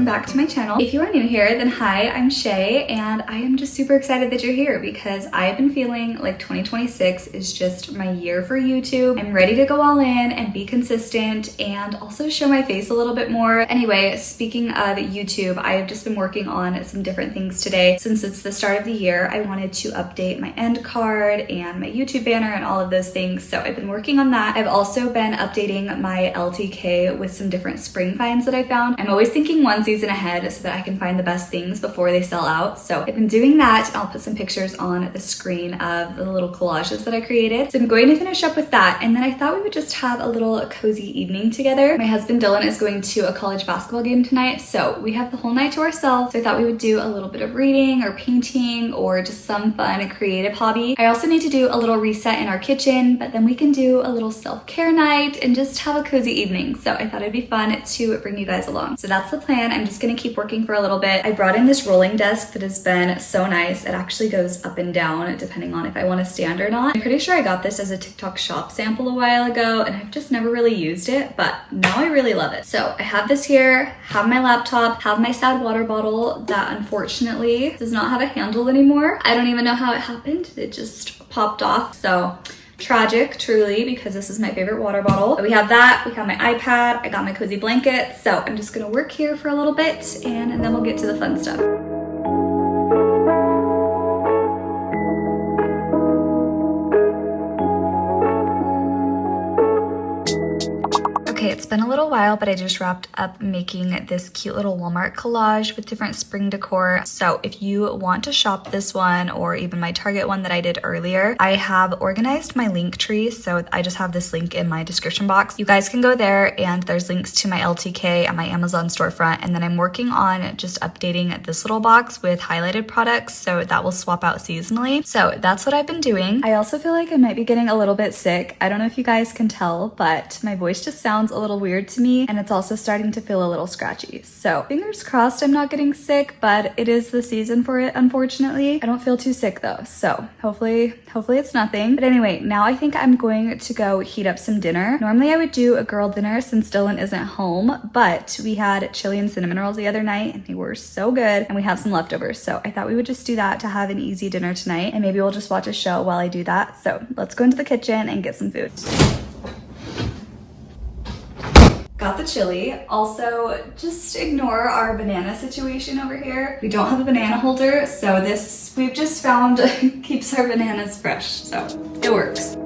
welcome back to my channel. If you are new here, then hi, I'm Shay, and I am just super excited that you're here because I've been feeling like 2026 is just my year for YouTube. I'm ready to go all in and be consistent and also show my face a little bit more. Anyway, speaking of YouTube, I have just been working on some different things today. Since it's the start of the year, I wanted to update my end card and my YouTube banner and all of those things. So I've been working on that. I've also been updating my LTK with some different spring finds that I found. I'm always thinking one season ahead so that I can find the best things before they sell out. So I've been doing that. I'll put some pictures on the screen of the little collages that I created. So I'm going to finish up with that. And then I thought we would just have a little cozy evening together. My husband Dylan is going to a college basketball game tonight. So we have the whole night to ourselves. So I thought we would do a little bit of reading or painting or just some fun creative hobby. I also need to do a little reset in our kitchen, but then we can do a little self-care night and just have a cozy evening. So I thought it'd be fun to bring you guys along. So that's the plan. I'm just gonna keep working for a little bit. I brought in this rolling desk that has been so nice. It actually goes up and down depending on if I want to stand or not. I'm pretty sure I got this as a TikTok shop sample a while ago and I've just never really used it, but now I really love it. So I have this here, have my laptop, have my sad water bottle that unfortunately does not have a handle anymore. I don't even know how it happened. It just popped off. So tragic, truly, because this is my favorite water bottle. But we have that, we have my iPad, I got my cozy blanket. So I'm just gonna work here for a little bit and then we'll get to the fun stuff. Okay, it's been a little while, but I just wrapped up making this cute little Walmart collage with different spring decor. So if you want to shop this one or even my Target one that I did earlier, I have organized my link tree. So I just have this link in my description box. You guys can go there and there's links to my LTK and my Amazon storefront. And then I'm working on just updating this little box with highlighted products. So that will swap out seasonally. So that's what I've been doing. I also feel like I might be getting a little bit sick. I don't know if you guys can tell, but my voice just sounds a little weird to me and it's also starting to feel a little scratchy. So fingers crossed I'm not getting sick, but it is the season for it, unfortunately. I don't feel too sick though, so hopefully it's nothing. But anyway, now I think I'm going to go heat up some dinner. Normally I would do a girl dinner since Dylan isn't home, but we had chili and cinnamon rolls the other night and they were so good and we have some leftovers. So I thought we would just do that to have an easy dinner tonight and maybe we'll just watch a show while I do that. So let's go into the kitchen and get some food. Got the chili. Also, just ignore our banana situation over here. We don't have a banana holder, so this we've just found keeps our bananas fresh, so it works.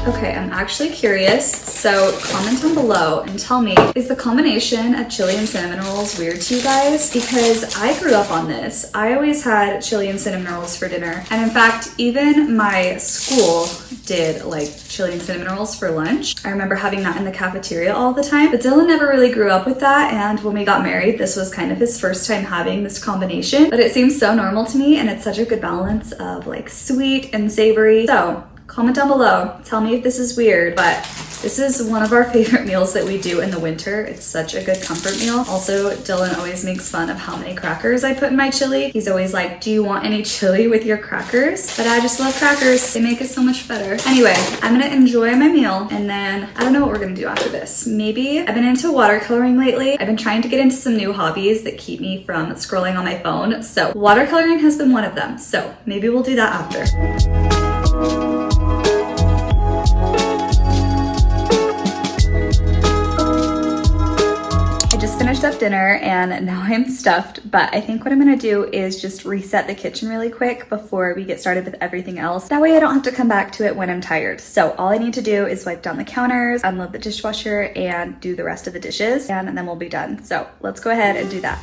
Okay, I'm actually curious, so comment down below and tell me, is the combination of chili and cinnamon rolls weird to you guys? Because I grew up on this. I always had chili and cinnamon rolls for dinner. And in fact, even my school did like chili and cinnamon rolls for lunch. I remember having that in the cafeteria all the time, but Dylan never really grew up with that. And when we got married, this was kind of his first time having this combination, but it seems so normal to me and it's such a good balance of like sweet and savory. So comment down below, tell me if this is weird, but this is one of our favorite meals that we do in the winter. It's such a good comfort meal. Also, Dylan always makes fun of how many crackers I put in my chili. He's always like, do you want any chili with your crackers? But I just love crackers. They make it so much better. Anyway, I'm gonna enjoy my meal and then I don't know what we're gonna do after this. Maybe I've been into watercoloring lately. I've been trying to get into some new hobbies that keep me from scrolling on my phone. So watercoloring has been one of them. So maybe we'll do that after. Finished up dinner and now I'm stuffed, but I think what I'm gonna do is just reset the kitchen really quick before we get started with everything else. That way I don't have to come back to it when I'm tired. So all I need to do is wipe down the counters, unload the dishwasher, and do the rest of the dishes, and then we'll be done. So let's go ahead and do that.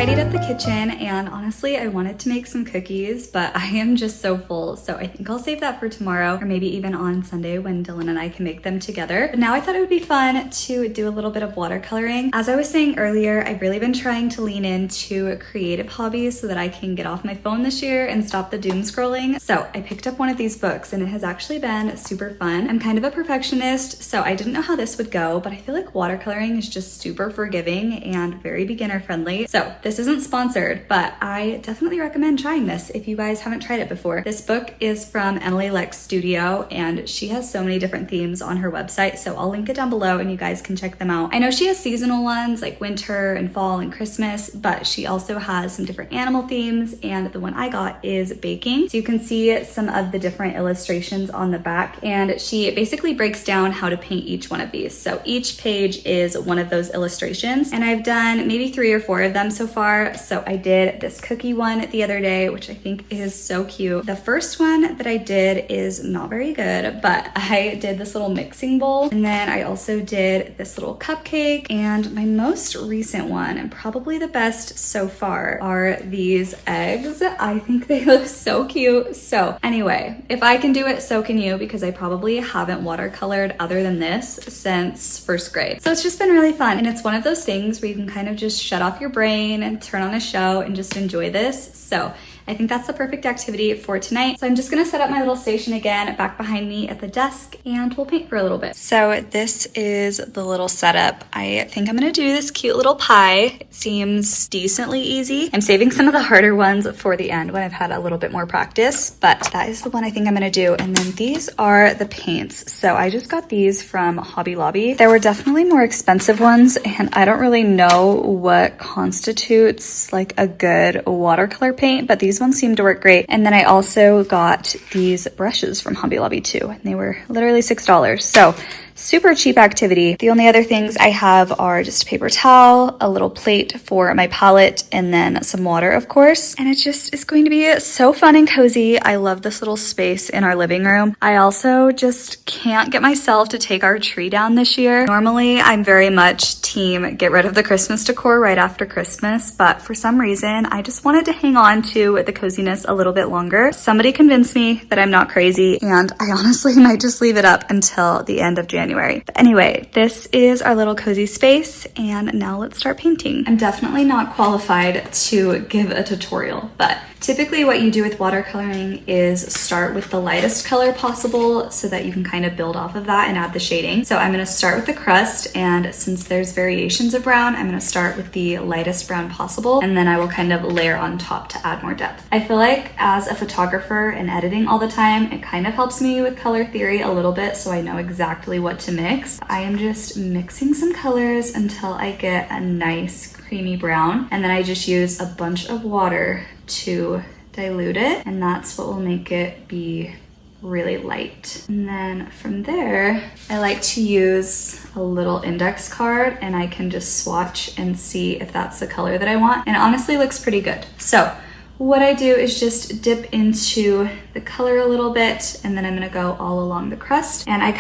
tidied up the kitchen, and honestly, I wanted to make some cookies, but I am just so full, so I think I'll save that for tomorrow, or maybe even on Sunday when Dylan and I can make them together. But now I thought it would be fun to do a little bit of watercoloring. As I was saying earlier, I've really been trying to lean into creative hobbies so that I can get off my phone this year and stop the doom scrolling. So I picked up one of these books, and it has actually been super fun. I'm kind of a perfectionist, so I didn't know how this would go, but I feel like watercoloring is just super forgiving and very beginner friendly. So this isn't sponsored, but I definitely recommend trying this if you guys haven't tried it before. This book is from Emily Leck's studio, and she has so many different themes on her website, so I'll link it down below and you guys can check them out. I know she has seasonal ones like winter and fall and Christmas, but she also has some different animal themes, and the one I got is baking. So you can see some of the different illustrations on the back, and she basically breaks down how to paint each one of these. So each page is one of those illustrations, and I've done maybe 3 or 4 of them so far. So I did this cookie one the other day, which I think is so cute. The first one that I did is not very good, but I did this little mixing bowl, and then I also did this little cupcake, and my most recent one, and probably the best so far, are these eggs. I think they look so cute. So anyway, if I can do it, so can you, because I probably haven't watercolored other than this since first grade. So it's just been really fun, and it's one of those things where you can kind of just shut off your brain and turn on a show and just enjoy this. So I think that's the perfect activity for tonight. So I'm just gonna set up my little station again back behind me at the desk, and we'll paint for a little bit. So this is the little setup. I think I'm gonna do this cute little pie. It seems decently easy. I'm saving some of the harder ones for the end when I've had a little bit more practice, but that is the one I think I'm gonna do. And then these are the paints. So I just got these from Hobby Lobby. There were definitely more expensive ones, and I don't really know what constitutes like a good watercolor paint, but these ones seem to work great. And then I also got these brushes from Hobby Lobby too, and they were literally $6. So super cheap activity. The only other things I have are just a paper towel, a little plate for my palette, and then some water, of course. And it just is going to be so fun and cozy. I love this little space in our living room. I also just can't get myself to take our tree down this year. Normally, I'm very much team get rid of the Christmas decor right after Christmas, but for some reason, I just wanted to hang on to the coziness a little bit longer. Somebody convinced me that I'm not crazy, and I honestly might just leave it up until the end of January. But anyway, this is our little cozy space, and now let's start painting. I'm definitely not qualified to give a tutorial, but typically what you do with watercoloring is start with the lightest color possible so that you can kind of build off of that and add the shading. So I'm gonna start with the crust, and since there's variations of brown, I'm gonna start with the lightest brown possible, and then I will kind of layer on top to add more depth. I feel like as a photographer and editing all the time, it kind of helps me with color theory a little bit, so I know exactly what to mix. I am just mixing some colors until I get a nice creamy brown, and then I just use a bunch of water to dilute it, and that's what will make it be really light. And then from there, I like to use a little index card, and I can just swatch and see if that's the color that I want, and it honestly looks pretty good. So what I do is just dip into the color a little bit, and then I'm gonna go all along the crust. And I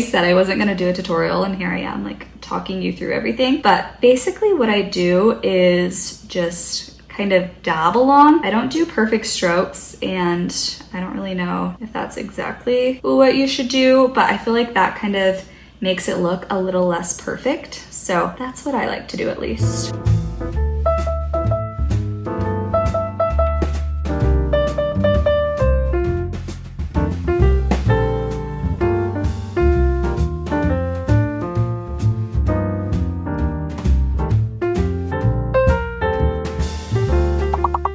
said I wasn't gonna do a tutorial, and here I am like talking you through everything. But basically what I do is just kind of dab along. I don't do perfect strokes, and I don't really know if that's exactly what you should do, but I feel like that kind of makes it look a little less perfect. So that's what I like to do at least.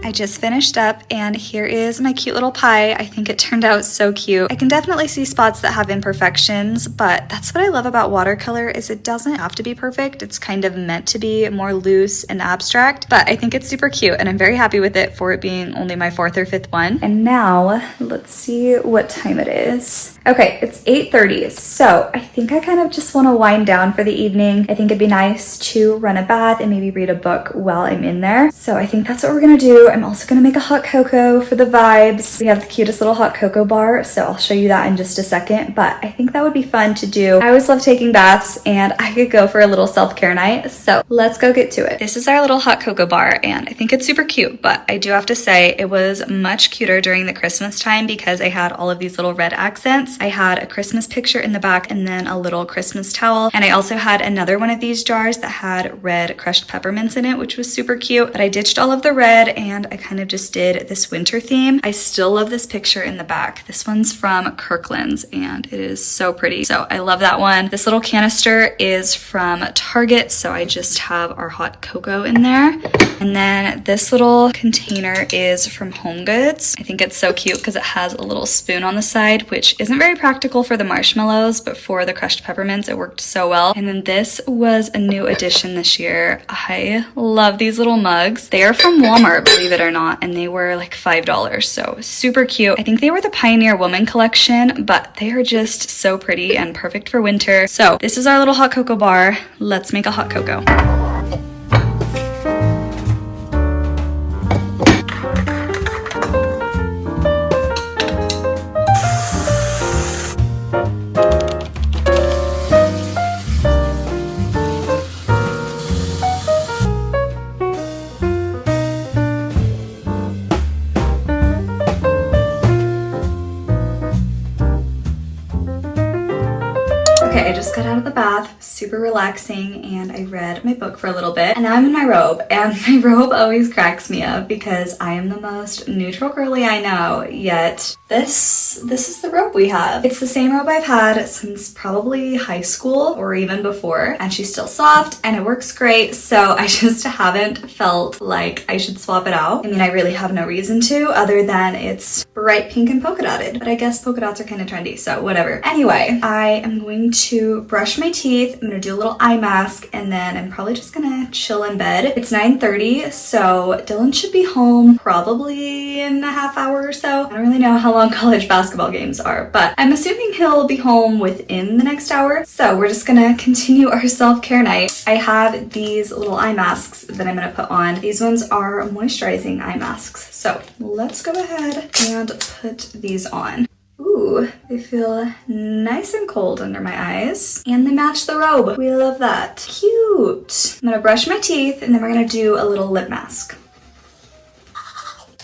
I just finished up, and here is my cute little pie. I think it turned out so cute. I can definitely see spots that have imperfections, but that's what I love about watercolor is it doesn't have to be perfect. It's kind of meant to be more loose and abstract, but I think it's super cute, and I'm very happy with it for it being only my 4th or 5th one. And now let's see what time it is. Okay, it's 8:30, so I think I kind of just want to wind down for the evening. I think it'd be nice to run a bath and maybe read a book while I'm in there. So I think that's what we're gonna do. I'm also gonna make a hot cocoa for the vibes. We have the cutest little hot cocoa bar, so I'll show you that in just a second, but I think that would be fun to do. I always love taking baths, and I could go for a little self-care night, so let's go get to it. This is our little hot cocoa bar, and I think it's super cute, but I do have to say it was much cuter during the Christmas time because I had all of these little red accents. I had a Christmas picture in the back and then a little Christmas towel, and I also had another one of these jars that had red crushed peppermints in it, which was super cute, but I ditched all of the red and I kind of just did this winter theme. I still love this picture in the back. This one's from Kirkland's and it is so pretty. So I love that one. This little canister is from Target, so I just have our hot cocoa in there. And then this little container is from Home Goods. I think it's so cute because it has a little spoon on the side, which isn't very practical for the marshmallows, but for the crushed peppermints, it worked so well. And then this was a new addition this year. I love these little mugs. They are from Walmart, believe it or not, and they were like $5, so super cute. I think they were the Pioneer Woman collection, but they are just so pretty and perfect for winter. So this is our little hot cocoa bar. Let's make a hot cocoa. Okay, I just got out of the bath, super relaxing, and I read my book for a little bit. And now I'm in my robe, and my robe always cracks me up because I am the most neutral girly I know, yet this is the robe we have. It's the same robe I've had since probably high school or even before, and she's still soft and it works great, so I just haven't felt like I should swap it out. I mean, I really have no reason to, other than it's bright pink and polka dotted, but I guess polka dots are kind of trendy, so whatever. Anyway, I am going to brush my teeth. I'm gonna do a little eye mask, and then I'm probably just gonna chill in bed. It's 9:30, so Dylan should be home probably in a half hour or so. I don't really know how long college basketball games are, but I'm assuming he'll be home within the next hour. So we're just gonna continue our self-care night. I have these little eye masks that I'm gonna put on. These ones are moisturizing eye masks. So let's go ahead and put these on. Ooh, they feel nice and cold under my eyes, and they match the robe. We love that. Cute. I'm gonna brush my teeth, and then we're gonna do a little lip mask.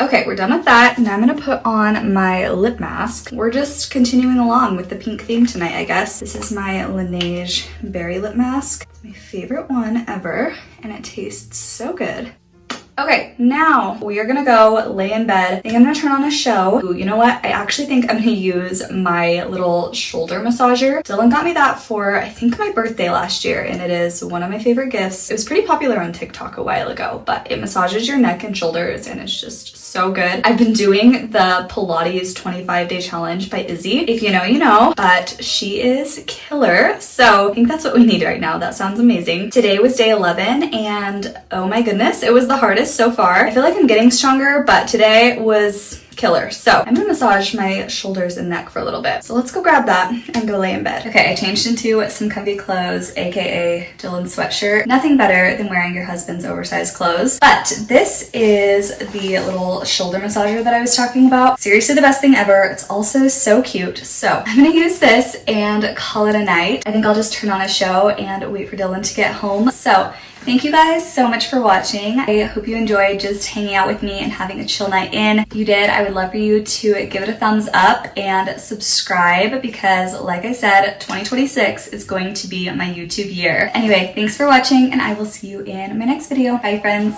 Okay, we're done with that. Now I'm gonna put on my lip mask. We're just continuing along with the pink theme tonight, I guess. This is my Laneige Berry Lip Mask. It's my favorite one ever, and it tastes so good. Okay, now we are gonna go lay in bed. I think I'm gonna turn on a show. Ooh, you know what? I actually think I'm gonna use my little shoulder massager. Dylan got me that for, I think, my birthday last year, and it is one of my favorite gifts. It was pretty popular on TikTok a while ago, but it massages your neck and shoulders, and it's just so good. I've been doing the Pilates 25-day challenge by Izzy. If you know, you know, but she is killer. So I think that's what we need right now. That sounds amazing. Today was day 11, and oh my goodness, it was the hardest so far. I feel like I'm getting stronger, but today was killer. So I'm gonna massage my shoulders and neck for a little bit. So let's go grab that and go lay in bed. Okay, I changed into some comfy clothes, aka Dylan's sweatshirt. Nothing better than wearing your husband's oversized clothes. But this is the little shoulder massager that I was talking about. Seriously, the best thing ever. It's also so cute. So I'm gonna use this and call it a night. I think I'll just turn on a show and wait for Dylan to get home. So thank you guys so much for watching. I hope you enjoyed just hanging out with me and having a chill night in. If you did, I would love for you to give it a thumbs up and subscribe because, like I said, 2026 is going to be my YouTube year. Anyway, thanks for watching, and I will see you in my next video. Bye, friends.